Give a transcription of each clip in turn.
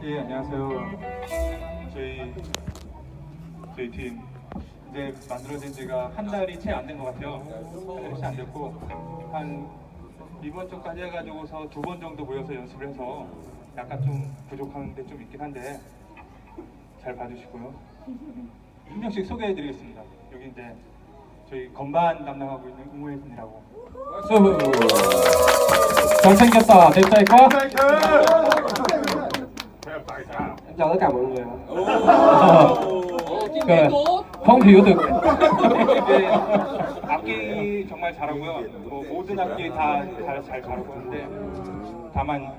예, 안녕하세요. 저희 팀 이제 만들어진 지가 한 달이 채 안 된 것 같아요. 한 달이 채 안 됐고 한 이번 주까지 해가지고서 2번 정도 모여서 연습을 해서 약간 좀 부족한 게 좀 있긴 한데 잘 봐주시고요. 한 명씩 소개해드리겠습니다. 여기 이제 저희 건반 담당하고 있는 응우의 분이라고. 잘생겼다 대짜이과. chào tất cả mọi người. phong thủy được. 이제 악기 정말 잘하고요. 모든 악기 다 잘 잘하고 하는데 다만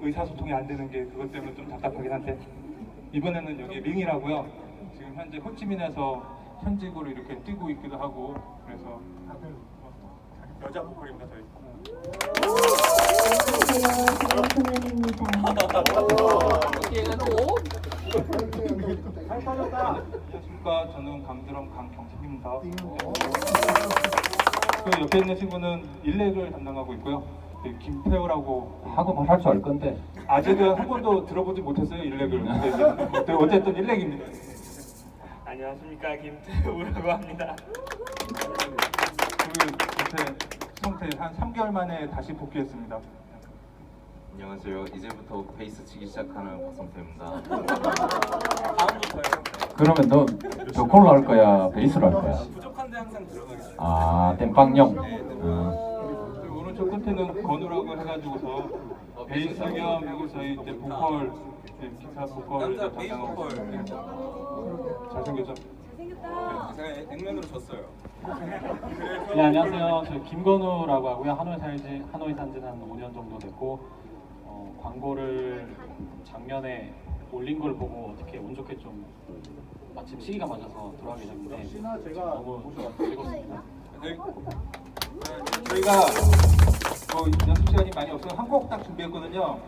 의사소통이 안 되는 게 그것 때문에 좀 답답하긴 한데 이번에는 여기 링이라고요. 지금 현재 호치민에서 현직으로 이렇게 뛰고 있기도 하고 그래서 여자 보컬입니다 저희. 안녕하십니까. 저는 강드럼 강경식입니다. 그 옆에 있는 친구는 일렉을 담당하고 있고요. 김태호라고 하고 말할 줄 알 건데. 아직은 한 번도 들어보지 못했어요 일렉을. 근데 어쨌든 일렉입니다. 안녕하십니까, 김태우라고 합니다. 그리고 요새 성태 한 3개월 만에 다시 복귀했습니다. 안녕하세요. 이제부터 베이스 치기 시작하는 박성태입니다. 다음부터요. 그러면 너 보컬로 할 거야, 베이스로 할 거야? 부족한데 항상 들어가겠습니다. 아, 땜빵용. 그리고 오늘 저 끝에는 건우라고 해가지고서 베이스 겸 그리고 저희 이제 보컬 기타 보컬 남자 베이스 담당하고 보컬. 있습니다. 잘생겼죠? 제가 액면으로 졌어요. 네, 안녕하세요. 저 김건우라고 하고요. 하노이 산지는 한 5년 정도 됐고 광고를 작년에 올린 걸 보고 어떻게 운 좋게 좀 마침 시기가 맞아서 들어가게 됐는데 너무 즐겁습니다. 저희가 연습 시간이 많이 없어서 한 곡 딱 준비했거든요.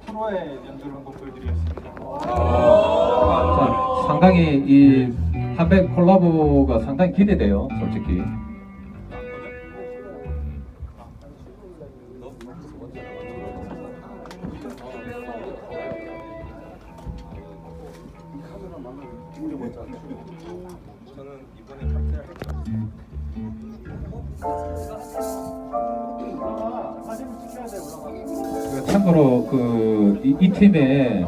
프로의 연주를 한 곡 보여드리겠습니다. 자, 상당히 이 한백 콜라보가 상당히 기대돼요, 솔직히. 저는 이번에 탑재를 했죠. 참고로 이 팀에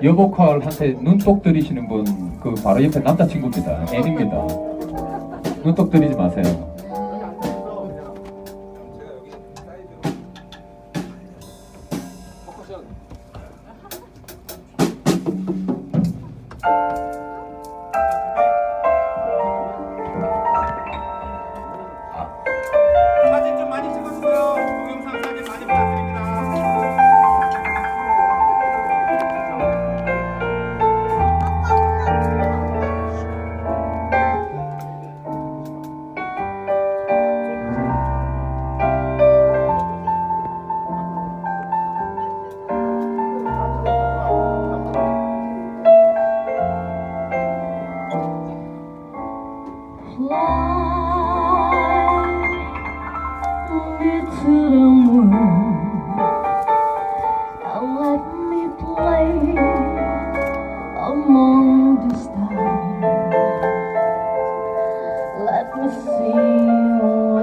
여보컬한테 눈독 들이시는 분 그 바로 옆에 남자친구입니다. N입니다. 눈독 들이지 마세요. 제가 여기 사이드로 퍼커션. 사진 좀 많이 찍어주세요. 동영상 사진 많이 부탁드립니다.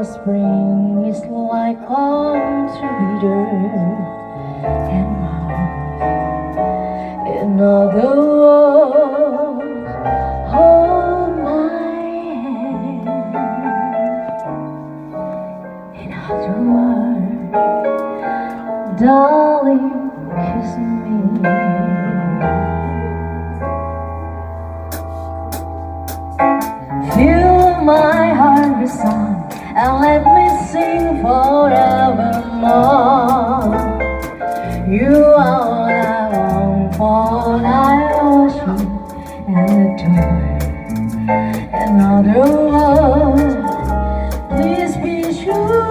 Spring is like on Jupiter and Mars. In other words, hold my hand. In other words, darling, kiss me. Fill my heart with song and let me sing forevermore. You are all I long for, I worship and adore. In other words, please be true.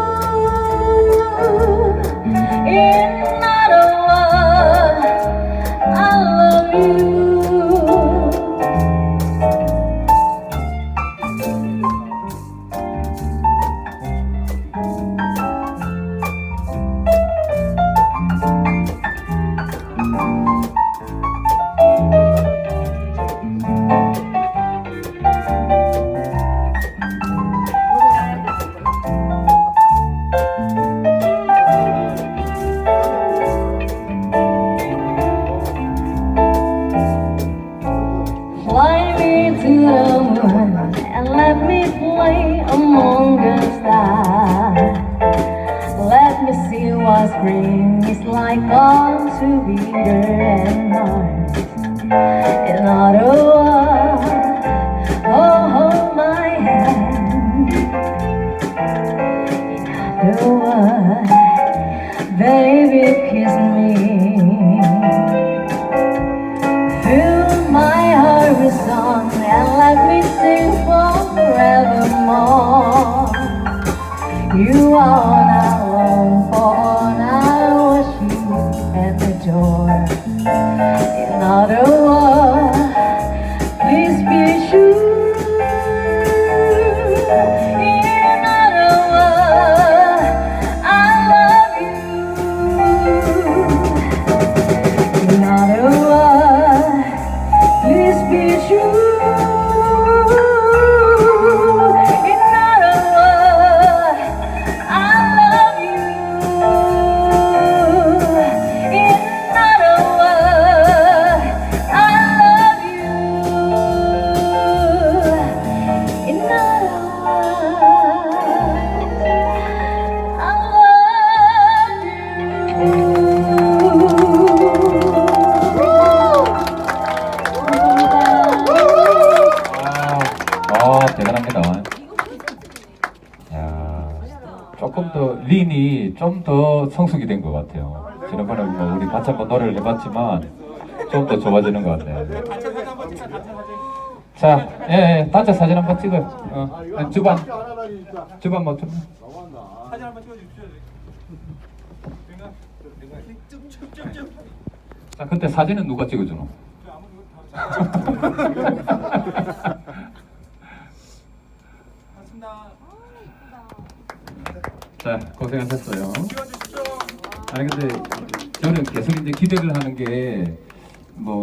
In other words, I love you. cream is like gone to bitter and hard. In other words, oh, hold my hand. In other words, baby, kiss me. Fill my heart with song and let me sing forevermore. You are all I long for, all I worship and adore. In other words, please be true. In other words, I love you. In other words, please be true. In other words, I love you. In other words, I love you. In other 대단합니다. 야, 조금 더 린이 좀 더 성숙이 된 것 같아요. 지난번에 뭐 우리 같이 한번 노래를 해봤지만 좀 더 좋아지는 것 같네요. 자, 예, 단체 사진 한번 찍어요. 아니, 주반 뭐 좀. 사진 한번 찍어주십시오. 자, 근데 사진은 누가 찍어주노? 고맙습니다. 자, 고생하셨어요. 아니 근데 저는 계속 이제 기대를 하는 게 뭐